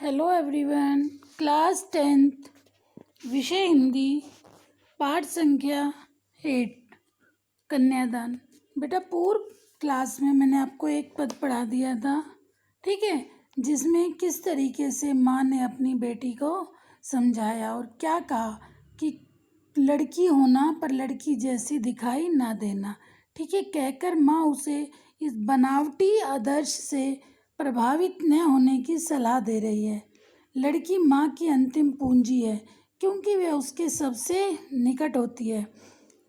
Hello everyone. Class 10th विषय हिंदी, पाठ संख्या 8 कन्यादान। बेटा पूर्व क्लास में मैंने आपको एक पद पढ़ा दिया था, ठीक है, जिसमें किस तरीके से माँ ने अपनी बेटी को समझाया और क्या कहा कि लड़की होना पर लड़की जैसी दिखाई ना देना, ठीक है, कहकर माँ उसे इस बनावटी आदर्श से प्रभावित न होने की सलाह दे रही है। लड़की माँ की अंतिम पूंजी है क्योंकि वह उसके सबसे निकट होती है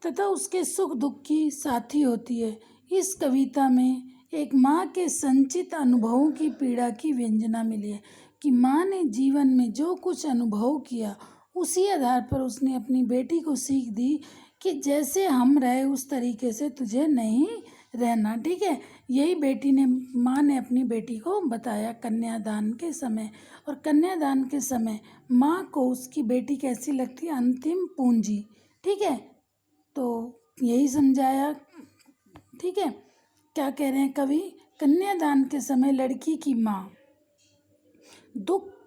तथा उसके सुख दुख की साथी होती है। इस कविता में एक माँ के संचित अनुभवों की पीड़ा की व्यंजना मिली है कि माँ ने जीवन में जो कुछ अनुभव किया उसी आधार पर उसने अपनी बेटी को सीख दी कि जैसे हम रहे उस तरीके से तुझे नहीं रहना, ठीक है। यही माँ ने अपनी बेटी को बताया कन्यादान के समय। और कन्यादान के समय माँ को उसकी बेटी कैसी लगती है? अंतिम पूंजी, ठीक है। तो यही समझाया, ठीक है। क्या कह रहे हैं कवि? कन्यादान के समय लड़की की माँ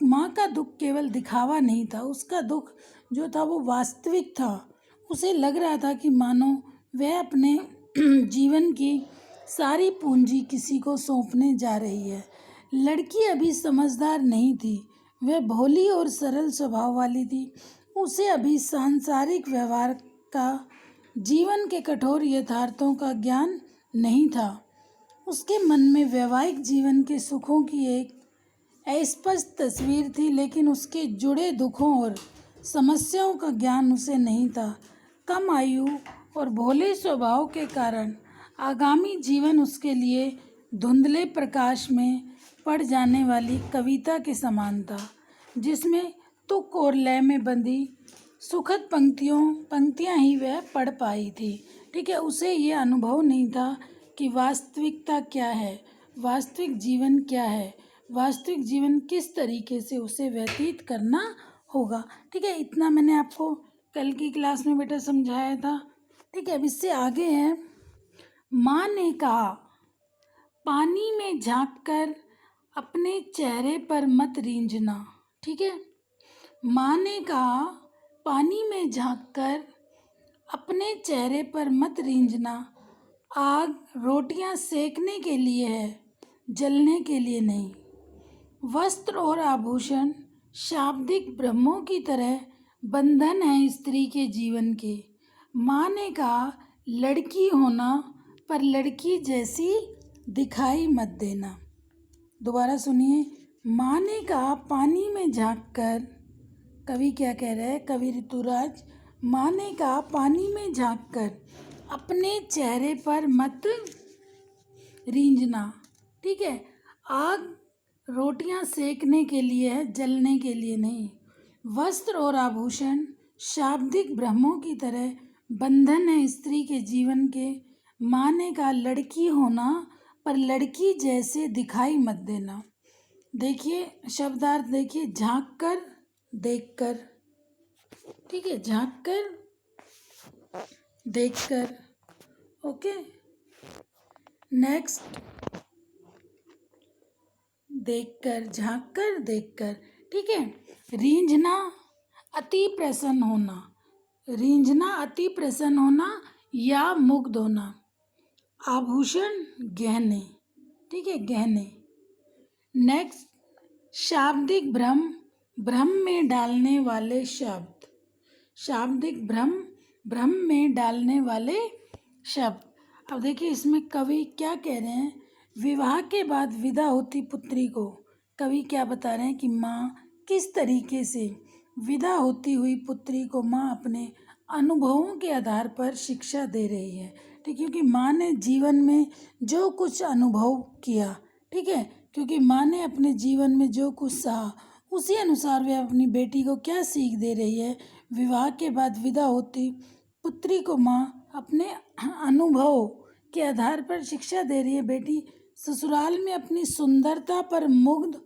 माँ का दुख केवल दिखावा नहीं था, उसका दुख जो था वो वास्तविक था। उसे लग रहा था कि मानो वह अपने जीवन की सारी पूंजी किसी को सौंपने जा रही है। लड़की अभी समझदार नहीं थी, वह भोली और सरल स्वभाव वाली थी। उसे अभी सांसारिक व्यवहार का, जीवन के कठोर यथार्थों का ज्ञान नहीं था। उसके मन में वैवाहिक जीवन के सुखों की एक अस्पष्ट तस्वीर थी, लेकिन उसके जुड़े दुखों और समस्याओं का ज्ञान उसे नहीं था। कम आयु और भोले स्वभाव के कारण आगामी जीवन उसके लिए धुंधले प्रकाश में पड़ जाने वाली कविता के समान था, जिसमें तुक और लय में बंधी सुखद पंक्तियां ही वह पढ़ पाई थी, ठीक है। उसे ये अनुभव नहीं था कि वास्तविकता क्या है, वास्तविक जीवन क्या है, वास्तविक जीवन किस तरीके से उसे व्यतीत करना होगा, ठीक है। इतना मैंने आपको कल की क्लास में बेटा समझाया था, ठीक है। अब इससे आगे है, माँ ने कहा पानी में झांककर अपने चेहरे पर मत रींझना, ठीक है। माँ ने कहा पानी में झांककर अपने चेहरे पर मत रींझना। आग रोटियां सेकने के लिए है, जलने के लिए नहीं। वस्त्र और आभूषण शाब्दिक ब्रह्मों की तरह बंधन है स्त्री के जीवन के। माँ ने कहा लड़की होना पर लड़की जैसी दिखाई मत देना। दोबारा सुनिए, माँ ने कहा पानी में झांककर, कवि क्या कह रहे हैं? कवि ऋतुराज, माँ ने कहा पानी में झांककर अपने चेहरे पर मत रींझना, ठीक है। आग रोटियां सेकने के लिए है, जलने के लिए नहीं। वस्त्र और आभूषण शाब्दिक ब्रह्मों की तरह बंधन है स्त्री के जीवन के। माँ ने कहा लड़की होना पर लड़की जैसे दिखाई मत देना। देखिए शब्दार्थ, देखिए झांक कर, देख कर, ठीक है, झांक कर, देख कर, ओके। नेक्स्ट, देखकर, झांककर, देखकर, ठीक है। रींझना अति प्रसन्न होना, रींझना अति प्रसन्न होना या मुग्ध होना। आभूषण गहने, ठीक है, गहने। नेक्स्ट, शाब्दिक भ्रम, भ्रम में डालने वाले शब्द, शाब्दिक भ्रम, भ्रम में डालने वाले शब्द। अब देखिए इसमें कवि क्या कह रहे हैं? विवाह के बाद विदा होती पुत्री को कवि क्या बता रहे हैं कि माँ किस तरीके से विदा होती हुई पुत्री को माँ अपने अनुभवों के आधार पर शिक्षा दे रही है, ठीक, क्योंकि माँ ने जीवन में जो कुछ अनुभव किया, ठीक है, क्योंकि माँ ने अपने जीवन में जो कुछ सहा उसी अनुसार वह अपनी बेटी को क्या सीख दे रही है? विवाह के बाद विदा होती पुत्री को माँ अपने अनुभव के आधार पर शिक्षा दे रही है, बेटी ससुराल में अपनी सुंदरता पर मुग्ध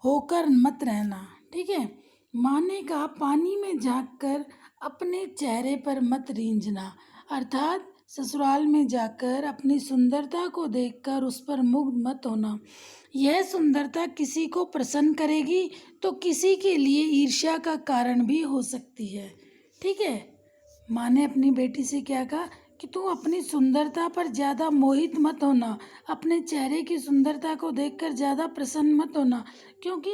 होकर मत रहना, ठीक है। माँ ने कहा पानी में झांककर अपने चेहरे पर मत रींझना, अर्थात ससुराल में जाकर अपनी सुंदरता को देखकर उस पर मुग्ध मत होना। यह सुंदरता किसी को प्रसन्न करेगी तो किसी के लिए ईर्ष्या का कारण भी हो सकती है। ठीक है। माँ ने अपनी बेटी से क्या कहा कि तू अपनी सुंदरता पर ज़्यादा मोहित मत होना, अपने चेहरे की सुंदरता को देखकर ज़्यादा प्रसन्न मत होना, क्योंकि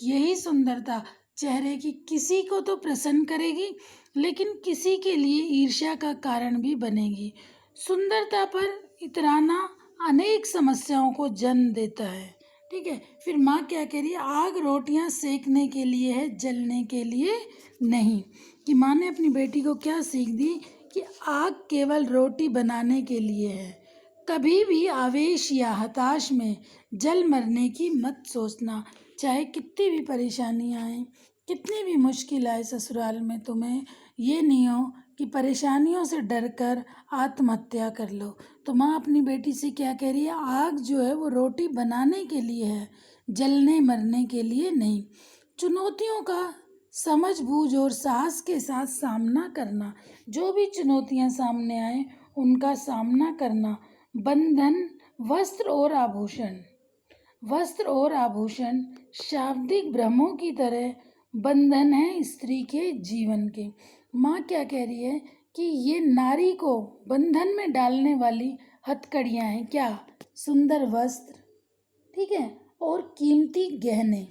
यही सुंदरता चेहरे की किसी को तो प्रसन्न करेगी, लेकिन किसी के लिए ईर्ष्या का कारण भी बनेगी। सुंदरता पर इतराना अनेक समस्याओं को जन्म देता है। ठीक है। फिर माँ क्या कह रही है, आग रोटियां सेकने के लिए है, जलने के लिए नहीं। कि माँ ने अपनी बेटी को क्या सीख दी कि आग केवल रोटी बनाने के लिए है। कभी भी आवेश या हताश में जल मरने की मत सोचना। चाहे कितनी भी परेशानियाँ आए, कितनी भी मुश्किल आए ससुराल में, तुम्हें ये नहीं हो कि परेशानियों से डरकर आत्महत्या कर लो। तो माँ अपनी बेटी से क्या कह रही है, आग जो है वो रोटी बनाने के लिए है, जलने मरने के लिए नहीं। चुनौतियों का समझ-बूझ और साहस के साथ सामना करना। जो भी चुनौतियां सामने आए उनका सामना करना। बंधन वस्त्र और आभूषण शाब्दिक भ्रमों की तरह बंधन है स्त्री के जीवन के। माँ क्या कह रही है कि ये नारी को बंधन में डालने वाली हथकड़ियाँ हैं। क्या? सुंदर वस्त्र, ठीक है, और कीमती गहने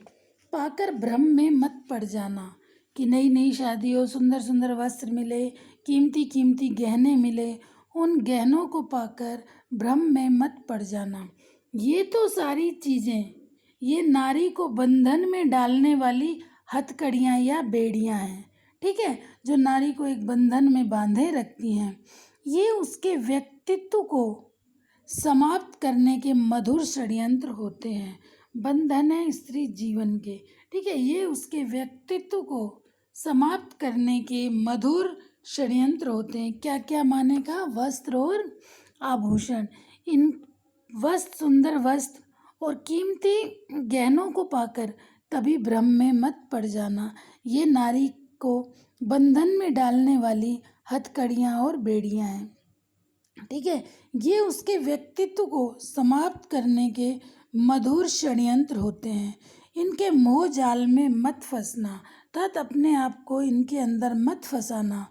पाकर भ्रम में मत पड़ जाना कि नई नई शादी हो, सुंदर सुंदर वस्त्र मिले, कीमती कीमती गहने मिले, उन गहनों को पाकर भ्रम में मत पड़ जाना। ये तो सारी चीज़ें ये नारी को बंधन में डालने वाली हथकड़ियाँ या बेड़ियाँ हैं। ठीक है, जो नारी को एक बंधन में बांधे रखती हैं। ये उसके व्यक्तित्व को समाप्त करने के मधुर षड्यंत्र होते हैं। बंधन है स्त्री जीवन के, ठीक है, ये उसके व्यक्तित्व को समाप्त करने के मधुर षड्यंत्र होते हैं। क्या क्या माने का? वस्त्र और आभूषण। इन सुंदर वस्त्र और कीमती गहनों को पाकर कभी भ्रम में मत पड़ जाना। ये नारी को बंधन में डालने वाली हथकड़ियाँ और बेड़ियाँ हैं। ठीक है, ये उसके व्यक्तित्व को समाप्त करने के मधुर षड्यंत्र होते हैं। इनके मोह जाल में मत फंसना, अर्थात अपने आप को इनके अंदर मत फंसाना।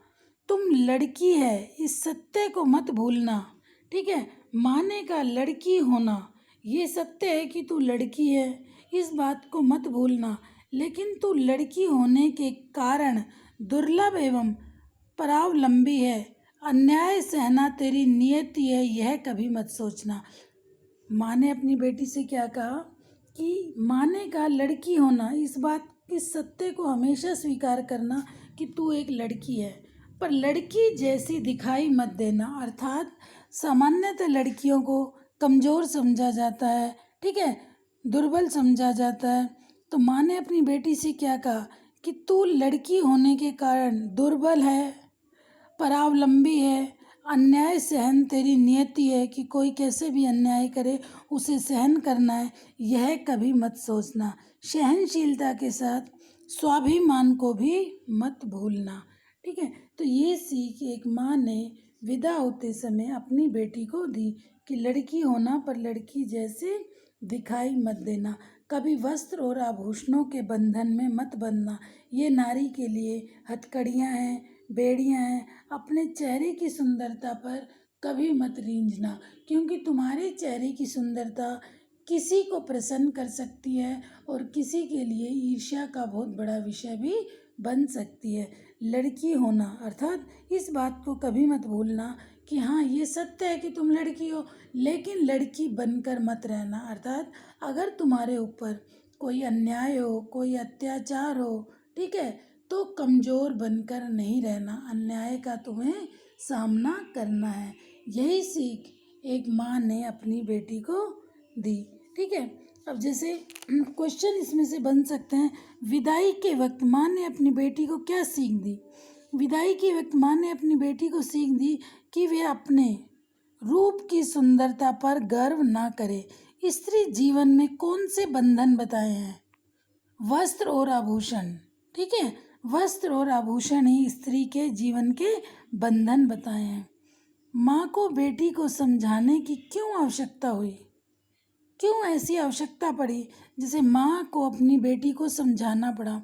तुम लड़की है, इस सत्य को मत भूलना। ठीक है, माने का लड़की होना, ये सत्य है कि तू लड़की है, इस बात को मत भूलना। लेकिन तू लड़की होने के कारण दुर्लभ एवं परावलंबी है, अन्याय सहना तेरी नियति है, यह कभी मत सोचना। माँ ने अपनी बेटी से क्या कहा कि माने का लड़की होना, इस सत्य को हमेशा स्वीकार करना कि तू एक लड़की है, पर लड़की जैसी दिखाई मत देना। अर्थात सामान्यतः लड़कियों को कमज़ोर समझा जाता है, ठीक है, दुर्बल समझा जाता है। तो माँ ने अपनी बेटी से क्या कहा कि तू लड़की होने के कारण दुर्बल है, परावलंबी है, अन्याय सहन तेरी नियति है कि कोई कैसे भी अन्याय करे उसे सहन करना है, यह कभी मत सोचना। सहनशीलता के साथ स्वाभिमान को भी मत भूलना। ठीक है, तो ये सीख एक माँ ने विदा होते समय अपनी बेटी को दी कि लड़की होना पर लड़की जैसे दिखाई मत देना, कभी वस्त्र और आभूषणों के बंधन में मत बंधना। ये नारी के लिए हथकड़ियाँ हैं, बेड़ियाँ हैं। अपने चेहरे की सुंदरता पर कभी मत रींझना, क्योंकि तुम्हारे चेहरे की सुंदरता किसी को प्रसन्न कर सकती है और किसी के लिए ईर्ष्या का बहुत बड़ा विषय भी बन सकती है। लड़की होना अर्थात इस बात को कभी मत भूलना कि हाँ, ये सत्य है कि तुम लड़की हो, लेकिन लड़की बनकर मत रहना। अर्थात अगर तुम्हारे ऊपर कोई अन्याय हो, कोई अत्याचार हो, ठीक है, तो कमज़ोर बनकर नहीं रहना, अन्याय का तुम्हें सामना करना है। यही सीख एक माँ ने अपनी बेटी को दी। ठीक है, अब जैसे क्वेश्चन इसमें से बन सकते हैं, विदाई के वक्त माँ ने अपनी बेटी को क्या सीख दी? विदाई के वक्त माँ ने अपनी बेटी को सीख दी कि वे अपने रूप की सुंदरता पर गर्व ना करे। स्त्री जीवन में कौन से बंधन बताए हैं? वस्त्र और आभूषण। ठीक है, वस्त्र और आभूषण ही स्त्री के जीवन के बंधन बताए हैं। माँ को बेटी को समझाने की क्यों आवश्यकता हुई? क्यों ऐसी आवश्यकता पड़ी? जैसे माँ को अपनी बेटी को समझाना पड़ा।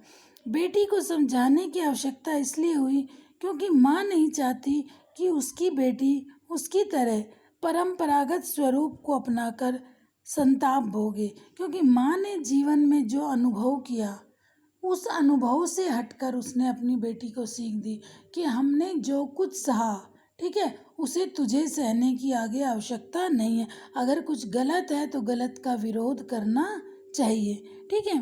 बेटी को समझाने की आवश्यकता इसलिए हुई क्योंकि माँ नहीं चाहती कि उसकी बेटी उसकी तरह परंपरागत स्वरूप को अपनाकर संताप भोगे, क्योंकि माँ ने जीवन में जो अनुभव किया उस अनुभव से हटकर उसने अपनी बेटी को सीख दी कि हमने जो कुछ सहा, ठीक है, उसे तुझे सहने की आगे आवश्यकता नहीं है। अगर कुछ गलत है तो गलत का विरोध करना चाहिए, ठीक है।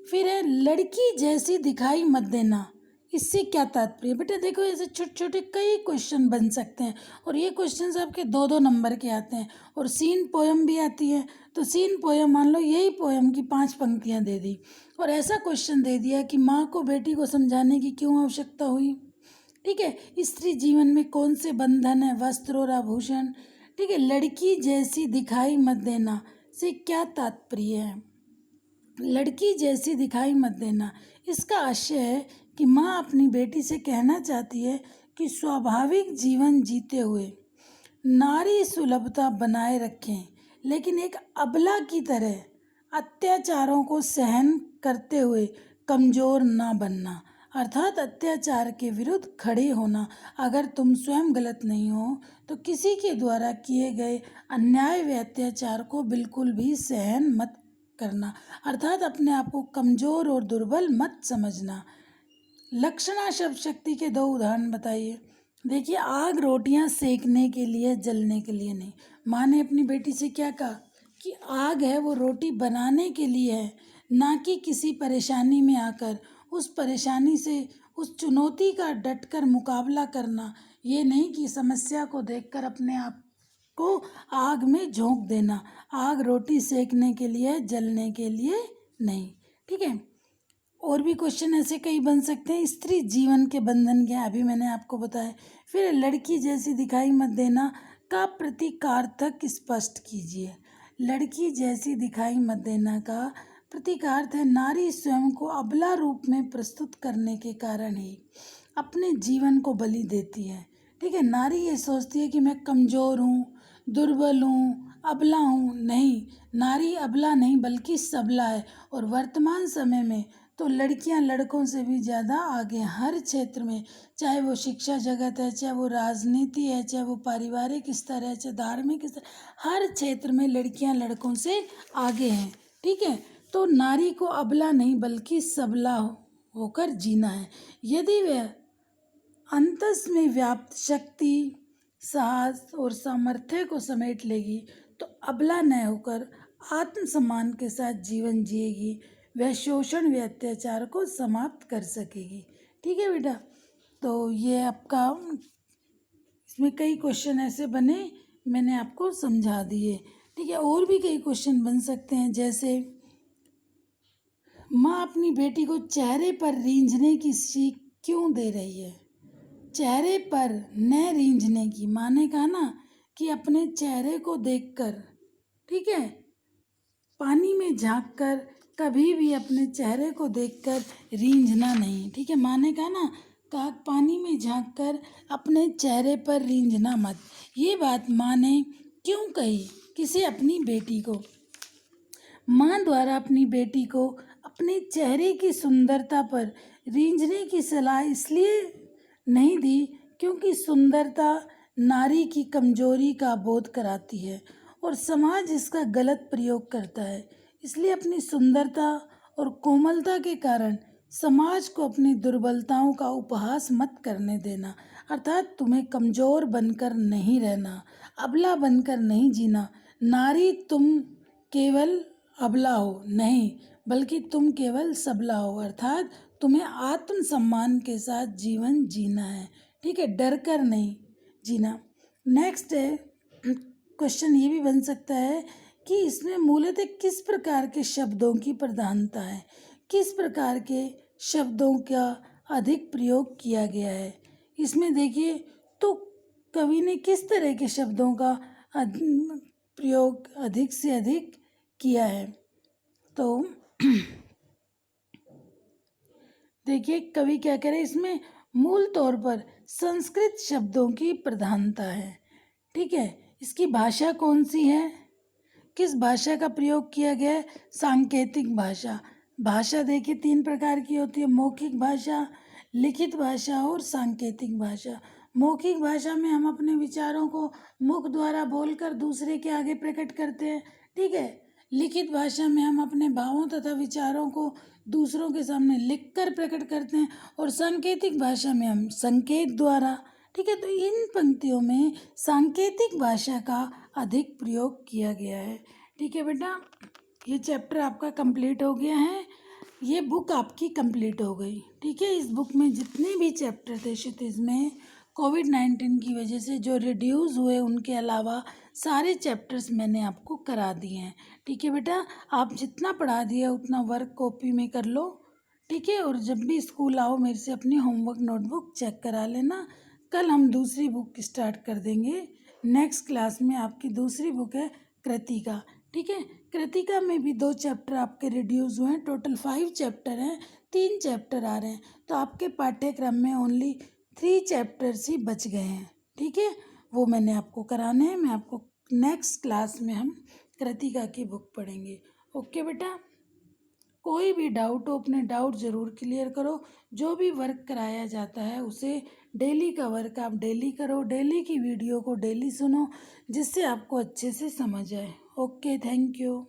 फिर है लड़की जैसी दिखाई मत देना। इससे क्या तात्पर्य? बेटा देखो, ऐसे छोटे छोटे कई क्वेश्चन बन सकते हैं और ये क्वेश्चन आपके 2-2 नंबर के आते हैं। और सीन पोयम भी आती है, तो सीन पोयम मान लो यही पोयम की 5 पंक्तियाँ दे दी और ऐसा क्वेश्चन दे दिया कि माँ को बेटी को समझाने की क्यों आवश्यकता हुई, ठीक है। स्त्री जीवन में कौन से बंधन है? वस्त्र और आभूषण, ठीक है। लड़की जैसी दिखाई मत देना से क्या तात्पर्य है? लड़की जैसी दिखाई मत देना, इसका आशय है कि माँ अपनी बेटी से कहना चाहती है कि स्वाभाविक जीवन जीते हुए नारी सुलभता बनाए रखें, लेकिन एक अबला की तरह अत्याचारों को सहन करते हुए कमजोर ना बनना, अर्थात अत्याचार के विरुद्ध खड़े होना। अगर तुम स्वयं गलत नहीं हो तो किसी के द्वारा किए गए अन्याय व अत्याचार को बिल्कुल भी सहन मत करना, अर्थात अपने आप को कमजोर और दुर्बल मत समझना। लक्षणा शब्द शक्ति के 2 उदाहरण बताइए। देखिए, आग रोटियां सेकने के लिए, जलने के लिए नहीं। माँ ने अपनी बेटी से क्या कहा कि आग है वो रोटी बनाने के लिए है, ना कि किसी परेशानी में आकर उस परेशानी से, उस चुनौती का डटकर मुकाबला करना। ये नहीं कि समस्या को देखकर अपने आप को आग में झोंक देना। आग रोटी सेकने के लिए, जलने के लिए नहीं, ठीक है। और भी क्वेश्चन ऐसे कई बन सकते हैं। स्त्री जीवन के बंधन क्या, अभी मैंने आपको बताया। फिर लड़की जैसी दिखाई मत देना का प्रतीकार्थक स्पष्ट कीजिए। लड़की जैसी दिखाई मत देना का प्रतीकार्थ है नारी स्वयं को अबला रूप में प्रस्तुत करने के कारण ही अपने जीवन को बलि देती है, ठीक है। नारी ये सोचती है कि मैं कमजोर हूँ, दुर्बल हूँ, अबला हूँ। नहीं, नारी अबला नहीं बल्कि सबला है। और वर्तमान समय में तो लड़कियां लड़कों से भी ज़्यादा आगे हैं हर क्षेत्र में, चाहे वो शिक्षा जगत है, चाहे वो राजनीति है, चाहे वो पारिवारिक स्तर है, चाहे धार्मिक स्तर, हर क्षेत्र में लड़कियां लड़कों से आगे हैं, ठीक है। तो नारी को अबला नहीं बल्कि सबला होकर जीना है। यदि वह अंतस में व्याप्त शक्ति, साहस और सामर्थ्य को समेट लेगी तो अबला न होकर आत्मसम्मान के साथ जीवन जिएगी। वह शोषण व अत्याचार को समाप्त कर सकेगी, ठीक है बेटा। तो ये आपका, इसमें कई क्वेश्चन ऐसे बने, मैंने आपको समझा दिए, ठीक है। और भी कई क्वेश्चन बन सकते हैं, जैसे माँ अपनी बेटी को चेहरे पर रींझने की सीख क्यों दे रही है? चेहरे पर न रींझने की, माँ ने कहा ना कि अपने चेहरे को देखकर, ठीक है, पानी में झांककर कभी भी अपने चेहरे को देखकर रींझना नहीं, ठीक है। माँ ने कहा ना, कहा पानी में झांककर अपने चेहरे पर रींझना मत। ये बात माँ ने क्यों कही? किसे? अपनी बेटी को। माँ द्वारा अपनी बेटी को अपने चेहरे की सुंदरता पर रींझने की सलाह इसलिए नहीं दी क्योंकि सुंदरता नारी की कमजोरी का बोध कराती है और समाज इसका गलत प्रयोग करता है। इसलिए अपनी सुंदरता और कोमलता के कारण समाज को अपनी दुर्बलताओं का उपहास मत करने देना, अर्थात तुम्हें कमजोर बनकर नहीं रहना, अबला बनकर नहीं जीना। नारी तुम केवल अबला हो नहीं, बल्कि तुम केवल सबला हो, अर्थात तुम्हें आत्मसम्मान के साथ जीवन जीना है, ठीक है, डर कर नहीं जीना। नेक्स्ट है क्वेश्चन, ये भी बन सकता है कि इसमें मूलतः किस प्रकार के शब्दों की प्रधानता है, किस प्रकार के शब्दों का अधिक प्रयोग किया गया है। इसमें देखिए, तो कवि ने किस तरह के शब्दों का प्रयोग अधिक से अधिक किया है। तो देखिए कवि क्या कह रहे हैं इसमें, मूल तौर पर संस्कृत शब्दों की प्रधानता है। ठीक है, इसकी भाषा कौन सी है, किस भाषा का प्रयोग किया गया है, सांकेतिक भाषा। भाषा देखिए 3 प्रकार की होती है, मौखिक भाषा, लिखित भाषा और सांकेतिक भाषा। मौखिक भाषा में हम अपने विचारों को मुख द्वारा बोलकर दूसरे के आगे प्रकट करते हैं। ठीक है, लिखित भाषा में हम अपने भावों तथा विचारों को दूसरों के सामने लिखकर प्रकट करते हैं, और सांकेतिक भाषा में हम संकेत द्वारा। ठीक है, तो इन पंक्तियों में सांकेतिक भाषा का अधिक प्रयोग किया गया है। ठीक है बेटा, ये चैप्टर आपका कंप्लीट हो गया है, ये बुक आपकी कंप्लीट हो गई। ठीक है, इस बुक में जितने भी चैप्टर थे क्षितिज में, कोविड-19 की वजह से जो रिड्यूस हुए उनके अलावा सारे चैप्टर्स मैंने आपको करा दिए हैं। ठीक है बेटा, आप जितना पढ़ा दिया उतना वर्क कॉपी में कर लो। ठीक है, और जब भी स्कूल आओ मेरे से अपनी होमवर्क नोटबुक चेक करा लेना। कल हम दूसरी बुक स्टार्ट कर देंगे। नेक्स्ट क्लास में आपकी दूसरी बुक है कृतिका। ठीक है, कृतिका में भी 2 चैप्टर आपके रिड्यूस हुए हैं, टोटल 5 चैप्टर हैं, 3 चैप्टर आ रहे हैं, तो आपके पाठ्यक्रम में ओनली 3 चैप्टर्स ही बच गए हैं। ठीक है, वो मैंने आपको कराने हैं। मैं आपको नेक्स्ट क्लास में हम कृतिका की बुक पढ़ेंगे। ओके बेटा, कोई भी डाउट हो अपने डाउट ज़रूर क्लियर करो। जो भी वर्क कराया जाता है उसे, डेली का वर्क आप डेली करो, डेली की वीडियो को डेली सुनो, जिससे आपको अच्छे से समझ आए। Okay, thank you.